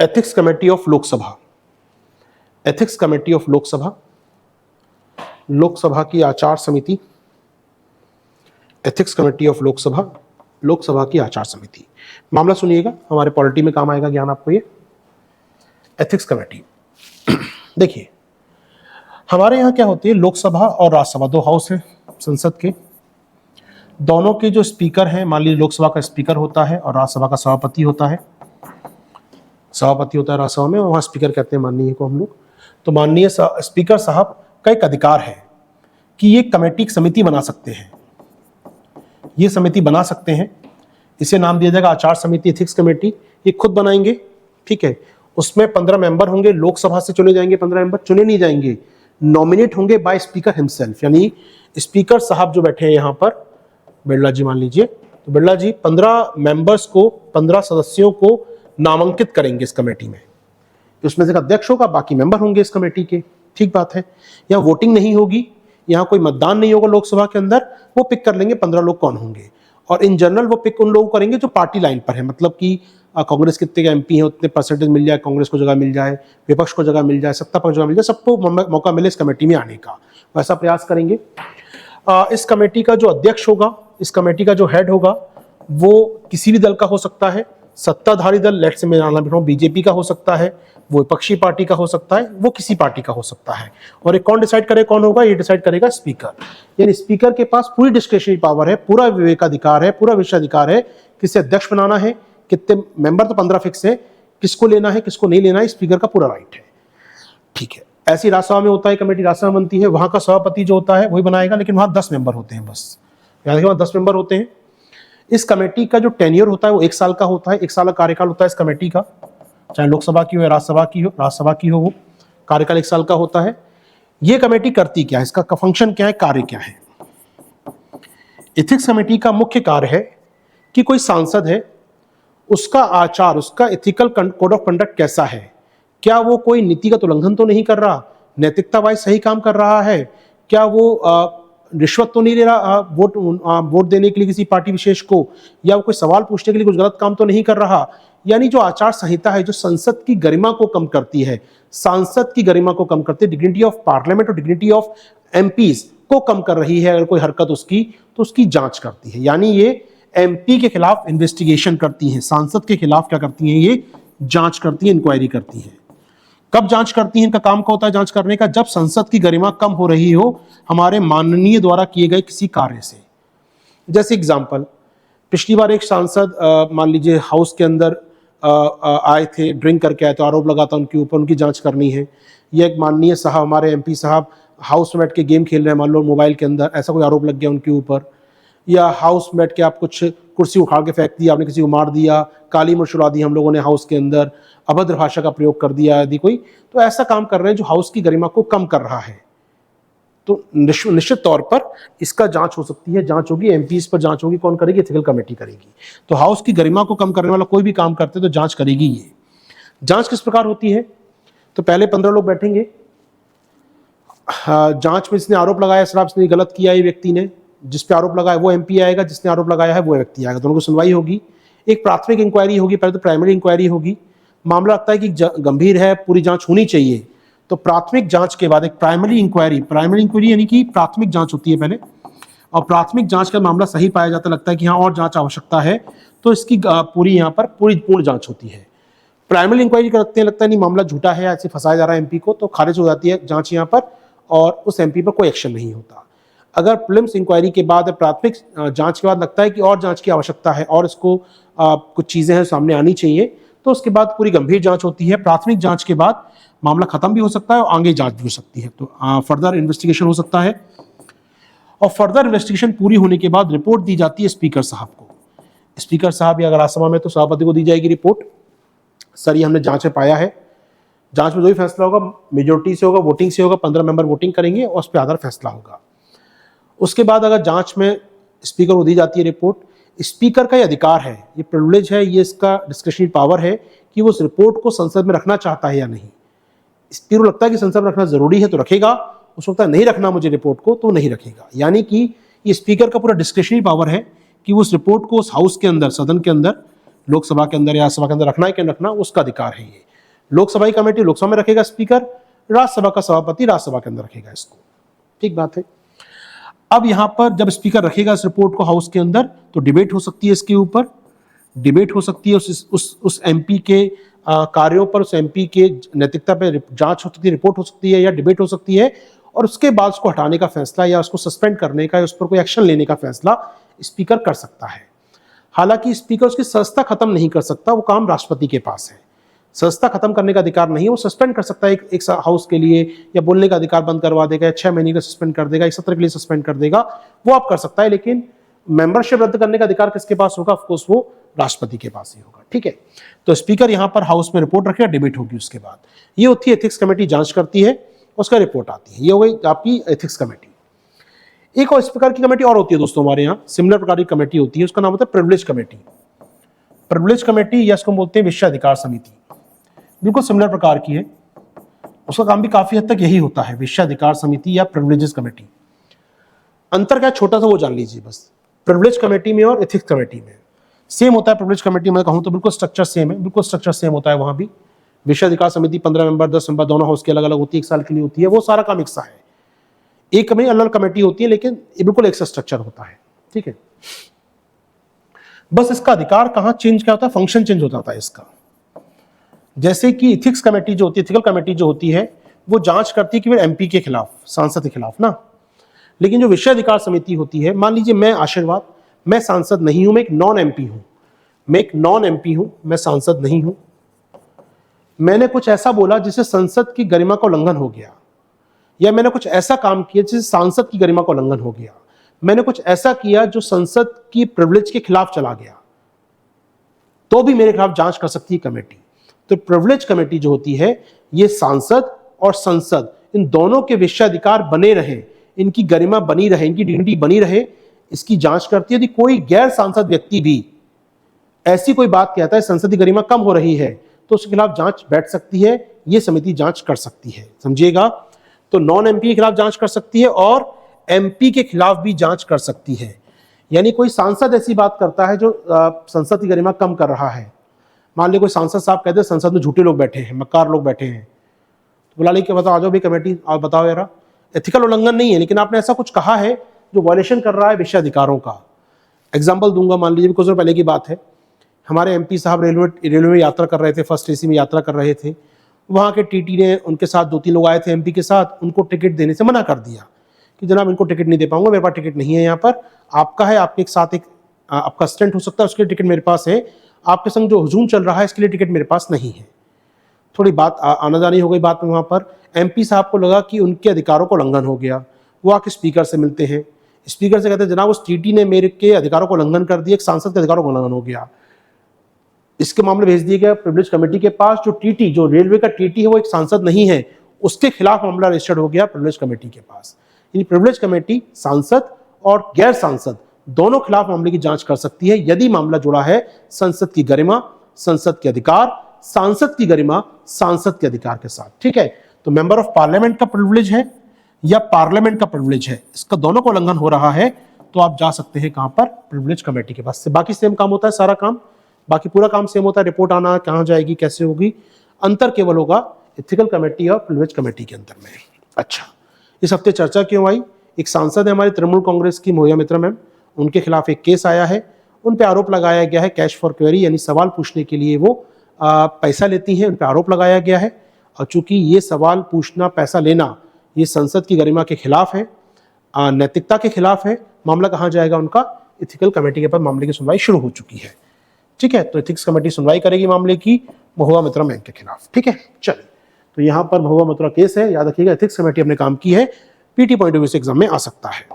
Ethics committee of Lok Sabha, ethics committee of Lok Sabha, Lok Sabha की आचार समिति, ethics committee of Lok Sabha, Lok Sabha की आचार समिति। मामला सुनिएगा, हमारे पॉलिटी में काम आएगा ज्ञान आपको ये। एथिक्स कमेटी देखिए, हमारे यहाँ क्या होती है, लोकसभा और राज्यसभा दो हाउस है संसद के, दोनों के जो स्पीकर हैं, मान लीजिए लोकसभा का स्पीकर होता है और राज्यसभा का सभापति होता है, सभापति होता है राज्यसभा में, वहाँ स्पीकर कहते हैं माननीय को हम लोग। तो माननीय स्पीकर साहब का एक अधिकार है कि ये कमेटी की समिति बना सकते हैं, ये समिति बना सकते हैं, इसे नाम दिया जाएगा आचार समिति, एथिक्स कमेटी। ये खुद बनाएंगे, ठीक है। उसमें 15 मेंबर होंगे, लोकसभा से चुने जाएंगे 15 मेंबर, चुने नहीं जाएंगे, नॉमिनेट होंगे बाय स्पीकर हिमसेल्फ, यानी स्पीकर साहब जो बैठे हैं यहाँ पर, बिरला जी मान लीजिए, तो बिरला जी 15 मेंबर्स को, 15 सदस्यों को नामांकित करेंगे इस कमेटी में। उसमें से अध्यक्ष होगा, बाकी मेंबर होंगे इस कमेटी के, ठीक बात है। यहाँ वोटिंग नहीं होगी, यहाँ कोई मतदान नहीं होगा लोकसभा के अंदर, वो पिक कर लेंगे 15 लोग कौन होंगे, और इन जनरल वो पिक उन लोगों को करेंगे जो पार्टी लाइन पर है, मतलब कि कांग्रेस कितने एमपी हैं उतने परसेंटेज मिल जाए, कांग्रेस को जगह मिल जाए, विपक्ष को जगह मिल जाए, सत्ता पक्ष जगह मिल जाए, सबको मौका मिले इस कमेटी में आने का, वैसा प्रयास करेंगे। इस कमेटी का जो अध्यक्ष होगा, इस कमेटी का जो हेड होगा, वो किसी भी दल का हो सकता है, सत्ताधारी दल, लेट से मैं नाम लिख रहा हूँ, बीजेपी का हो सकता है, वो विपक्षी पार्टी का हो सकता है, वो किसी पार्टी का हो सकता है। और ये कौन डिसाइड करे कौन होगा, ये डिसाइड करेगा स्पीकर। यानी स्पीकर के पास पूरी डिस्क्रिशनरी पावर है, पूरा विवेकाधिकार है, पूरा विशेषाधिकार है, किसे अध्यक्ष बनाना है, कितने मेंबर तो 15 फिक्स है, किसको लेना है किसको नहीं लेना है, स्पीकर का पूरा राइट है, ठीक है। ऐसी राज्यसभा में होता है, कमेटी राज्यसभा बनती है, वहां का सभापति जो होता है वही बनाएगा, लेकिन वहां 10 मेंबर होते हैं, बस याद रखिए वहां 10 मेंबर होते हैं। इस कमेटी का जो टेन्योर होता है वो 1 साल का होता है, 1 साल का कार्यकाल होता है इस कमेटी का, चाहे लोकसभा की हो या राज्यसभा की हो, वो कार्यकाल 1 साल का होता है। ये कमेटी करती क्या है, इसका फंक्शन क्या है, कार्य क्या है। एथिक्स कमेटी का मुख्य कार्य है कि कोई सांसद है, उसका आचार, उसका एथिकल कोड ऑफ कंडक्ट कैसा है, क्या वो कोई नीतिगत उल्लंघन तो नहीं कर रहा, नैतिकता वाइज सही काम कर रहा है, क्या वो रिश्वत तो नहीं ले रहा वोट देने के लिए किसी पार्टी विशेष को, या वो कोई सवाल पूछने के लिए कुछ गलत काम तो नहीं कर रहा। यानी जो आचार संहिता है, जो संसद की गरिमा को कम करती है, सांसद की गरिमा को कम करती है, डिग्निटी ऑफ पार्लियामेंट और डिग्निटी ऑफ एमपीज को कम कर रही है, अगर कोई हरकत उसकी, तो उसकी जांच करती है। यानी ये एमपी के खिलाफ इन्वेस्टिगेशन करती हैं, सांसद के खिलाफ क्या करती हैं, ये जांच करती हैं, इंक्वायरी करती हैं। कब जांच करती हैं, इनका काम क्या होता है जांच करने का, जब संसद की गरिमा कम हो रही हो हमारे माननीय द्वारा किए गए किसी कार्य से। जैसे एग्जांपल, पिछली बार एक सांसद मान लीजिए हाउस के अंदर आए थे, ड्रिंक करके आए, तो आरोप लगा था उनके ऊपर, उनकी जांच करनी है। ये एक माननीय साहब, हमारे एमपी साहब हाउस में बैठ के गेम खेल रहे हैं, मान लो मोबाइल के अंदर, ऐसा कोई आरोप लग गया उनके ऊपर। या हाउस में बैठ के आप कुछ कुर्सी उखाड़ के फेंक दिया, आपने किसी को मार दिया, काली मिर्च उड़ा दी हम लोगों ने हाउस के अंदर, अभद्र भाषा का प्रयोग कर दिया यदि कोई, तो ऐसा काम कर रहे हैं जो हाउस की गरिमा को कम कर रहा है, तो निश्चित तौर पर इसका जांच हो सकती है, जांच होगी, एमपीज पर जांच होगी, कौन करेगी, एथिकल कमेटी करेगी। तो हाउस की गरिमा को कम करने वाला कोई भी काम करते तो जांच करेगी। ये जांच किस प्रकार होती है, तो पहले 15 लोग बैठेंगे, जांच में जिसने आरोप लगाया, शराब से गलत किया ये व्यक्ति ने, जिस पे आरोप लगाया वो एमपी आएगा, जिसने आरोप लगाया है वो व्यक्ति आएगा, दोनों को सुनवाई होगी। एक प्राथमिक इंक्वायरी होगी, पहले तो प्राइमरी इंक्वायरी होगी, मामला लगता है कि गंभीर है, पूरी जांच होनी चाहिए, तो प्राथमिक जांच के बाद एक प्राइमरी इंक्वायरी यानी कि प्राथमिक जांच होती है पहले, और प्राथमिक जांच का मामला सही पाया जाता, लगता है कि हाँ और जांच आवश्यकता है, तो इसकी पूरी यहाँ पर पूर्ण जांच होती है। प्राइमरी इंक्वायरी करते हैं, लगता है नहीं मामला झूठा है, ऐसे फंसाया जा रहा है एमपी को, तो खारिज हो जाती है जांच यहाँ पर, और उस एमपी पर कोई एक्शन नहीं होता। अगर प्रीलिम्स इंक्वायरी के बाद, प्राथमिक जांच के बाद लगता है कि और जांच की आवश्यकता है और इसको कुछ चीजें हैं सामने आनी चाहिए, तो उसके बाद पूरी गंभीर जांच होती है। प्राथमिक जांच के बाद मामला खत्म भी हो सकता है और आगे जांच भी हो सकती है, तो फर्दर इन्वेस्टिगेशन हो सकता है। और फर्दर इन्वेस्टिगेशन पूरी होने के बाद रिपोर्ट दी जाती है स्पीकर साहब को। स्पीकर साहब या अगर राज्यसभा में तो सभापति को दी जाएगी रिपोर्ट, सर ये हमने जांच में पाया है। जांच में जो भी फैसला होगा मेजोरिटी से होगा, वोटिंग से होगा, 15 मेंबर वोटिंग करेंगे और उस पर आधार फैसला होगा। उसके बाद अगर जांच में स्पीकर को दी जाती है रिपोर्ट, स्पीकर का ये अधिकार है, ये प्रिविलेज है, ये इसका डिस्क्रिशनरी पावर है कि वो उस रिपोर्ट को संसद में रखना चाहता है या नहीं। स्पीकर को लगता है कि संसद में रखना जरूरी है तो रखेगा, उसको लगता है नहीं रखना मुझे रिपोर्ट को तो नहीं रखेगा। यानी कि ये स्पीकर का पूरा डिस्क्रिशनरी पावर है कि वो उस रिपोर्ट को उस हाउस के अंदर, सदन के अंदर, लोकसभा के अंदर या सभा के अंदर रखना है कि रखना, उसका अधिकार है ये। लोकसभा की कमेटी लोकसभा में रखेगा स्पीकर, राज्यसभा का सभापति राज्यसभा के अंदर रखेगा इसको। ठीक बात है। अब यहां पर जब स्पीकर रखेगा इस रिपोर्ट को हाउस के अंदर, तो डिबेट हो सकती है इसके ऊपर, डिबेट हो सकती है उस एमपी के कार्यों पर, उस एमपी के नैतिकता पर जांच हो सकती है, रिपोर्ट हो सकती है या डिबेट हो सकती है, और उसके बाद उसको हटाने का फैसला या उसको सस्पेंड करने का या उस पर कोई एक्शन लेने का फैसला स्पीकर कर सकता है। हालांकि स्पीकर उसकी सदस्यता खत्म नहीं कर सकता, वो काम राष्ट्रपति के पास है। सदस्यता खत्म करने का अधिकार नहीं है, वो सस्पेंड कर सकता है एक हाउस के लिए, या बोलने का अधिकार बंद करवा देगा, या 6 महीने का सस्पेंड कर देगा, एक सत्र के लिए सस्पेंड कर देगा, वो आप कर सकता है। लेकिन मेंबरशिप रद्द करने का अधिकार किसके पास होगा? ऑफकोर्स वो राष्ट्रपति के पास ही होगा। ठीक है, तो स्पीकर यहां पर हाउस में रिपोर्ट रखेगा, डिबेट होगी उसके बाद। ये होती है एथिक्स कमेटी, जांच करती है, उसका रिपोर्ट आती है। ये हो गई आपकी एथिक्स कमेटी। एक और इस प्रकार की कमेटी और होती है दोस्तों हमारे यहाँ, सिमिलर प्रकार की कमेटी होती है, उसका नाम होता है प्रिविलेज कमेटी। प्रिविलेज कमेटी या इसको बोलते हैं विशेषाधिकार समिति, बिल्कुल सिमिलर प्रकार की है। उसका काम भी काफी हद तक यही होता है, विशेषाधिकार समिति या प्रिविलेजेस कमेटी। अंतर क्या छोटा सा वो जान लीजिए बस, प्रिविलेज कमेटी में और एथिक्स कमेटी में सेम होता है। प्रिविलेज कमेटी में कहूं तो बिल्कुल स्ट्रक्चर सेम है, बिल्कुल स्ट्रक्चर सेम होता है वहां भी। विशेषाधिकार समिति 15 मेंबर 10 मेंबर दोनों हाउस की अलग अलग होती है, 1 साल के लिए होती है, वो सारा काम एक सा है। एक में अलग कमेटी होती है, लेकिन ये बिल्कुल एक सा स्ट्रक्चर होता है। ठीक है, बस इसका अधिकार कहां चेंज क्या होता है, फंक्शन चेंज हो जाता है इसका। जैसे कि इथिक्स कमेटी जो होती है, इथिकल कमेटी जो होती है, वो जांच करती है कि फिर एमपी के खिलाफ, सांसद के खिलाफ ना। लेकिन जो विशेषाधिकार समिति होती है, मान लीजिए मैं आशीर्वाद, मैं सांसद नहीं हूं, मैं एक नॉन एमपी हूं, मैं एक नॉन एमपी हूं, मैं सांसद नहीं हूं, मैंने कुछ ऐसा बोला जिससे संसद की गरिमा का उल्लंघन हो गया, या मैंने कुछ ऐसा काम किया जिससे सांसद की गरिमा का उल्लंघन हो गया, मैंने कुछ ऐसा किया जो संसद की प्रिविलेज के खिलाफ चला गया, तो भी मेरे खिलाफ जांच कर सकती है कमेटी। तो प्रिविलेज कमेटी जो होती है, ये सांसद और संसद इन दोनों के विशेषाधिकार बने रहे, इनकी गरिमा बनी रहे, इनकी डिग्निटी बनी रहे, इसकी जांच करती है। यदि कोई गैर सांसद व्यक्ति भी ऐसी कोई बात कहता है संसद की गरिमा कम हो रही है, तो उसके खिलाफ जांच बैठ सकती है, ये समिति जांच कर सकती है। समझिएगा, तो नॉन एमपी के खिलाफ जांच कर सकती है और एमपी के खिलाफ भी जांच कर सकती है। यानी कोई सांसद ऐसी बात करता है जो संसद की गरिमा कम कर रहा है, मान लीजिए कोई सांसद साहब कहते हैं संसद में झूठे लोग बैठे हैं, मक्कार लोग बैठे हैं, तो बुला ली के बताओ, आ जाओ भी कमेटी, आप बताओ यार, एथिकल उल्लंघन नहीं है, लेकिन आपने ऐसा कुछ कहा है जो वायलेशन कर रहा है विशेषाधिकारों का। एग्जाम्पल दूंगा, मान लीजिए कुछ दिन पहले की बात है, हमारे एमपी साहब रेलवे में यात्रा कर रहे थे, फर्स्ट एसी में यात्रा कर रहे थे, वहाँ के टीटी ने उनके साथ 2-3 लोग आए थे एमपी के साथ, उनको टिकट देने से मना कर दिया कि जनाब इनको टिकट नहीं दे पाऊंगा, मेरे पास टिकट नहीं है, यहाँ पर आपका है, आपके साथ एक आपका असिस्टेंट हो सकता है, उसके टिकट मेरे पास है, आपके संग जो हुजूम चल रहा है इसके लिए टिकट मेरे पास नहीं है। थोड़ी बात आनाजानी हो गई बात में, वहाँ पर एमपी साहब को लगा कि उनके अधिकारों को उल्लंघन हो गया, वो आके स्पीकर से मिलते हैं, स्पीकर से कहते हैं जनाब उस टीटी ने मेरे के अधिकारों को उल्लंघन कर दिया, एक सांसद के अधिकारों को उल्लंघन हो गया। इसके मामले भेज दिए गया प्रिविलेज कमेटी के पास। जो टीटी, जो रेलवे का टीटी है, वो एक सांसद नहीं है, उसके खिलाफ मामला रजिस्टर्ड हो गया प्रिविलेज कमेटी के पास। यानी प्रिविलेज कमेटी सांसद और गैर सांसद दोनों खिलाफ मामले की जांच कर सकती है, यदि मामला जुड़ा है संसद की गरिमा, संसद के अधिकार, सांसद की गरिमा, सांसद के अधिकार के साथ। ठीक है, तो मेंबर ऑफ पार्लियामेंट का प्रिविलेज है या पार्लियामेंट का प्रिविलेज है, इसका दोनों को उल्लंघन हो रहा है, तो आप जा सकते हैं कहां पर, प्रिविलेज कमेटी के पास। से बाकी सेम काम होता है, सारा काम, बाकी पूरा काम सेम होता है, रिपोर्ट आना कहां जाएगी, कैसे होगी, अंतर केवल होगा एथिकल कमेटी और प्रिविलेज कमेटी के अंदर में। अच्छा, इस हफ्ते चर्चा क्यों आई? एक सांसद है हमारी तृणमूल कांग्रेस की मोहिया मित्रा मैम, उनके खिलाफ एक केस आया है, उन पे आरोप लगाया गया है कैश फॉर क्वेरी, यानी सवाल पूछने के लिए वो पैसा लेती हैं, उन पे आरोप लगाया गया है। और चूंकि ये सवाल पूछना, पैसा लेना, ये संसद की गरिमा के खिलाफ है, नैतिकता के खिलाफ है, मामला कहाँ जाएगा उनका, एथिकल कमेटी के पास मामले की सुनवाई शुरू हो चुकी है। ठीक है, तो एथिक्स कमेटी सुनवाई करेगी मामले की महुआ मित्रा मैम के खिलाफ। ठीक है, चलिए, तो यहाँ पर महुआ मित्रा केस है, याद रखिएगा एथिक्स कमेटी अपने काम की है, पीटी पॉइंट ऑफ व्यू से एग्जाम में आ सकता है।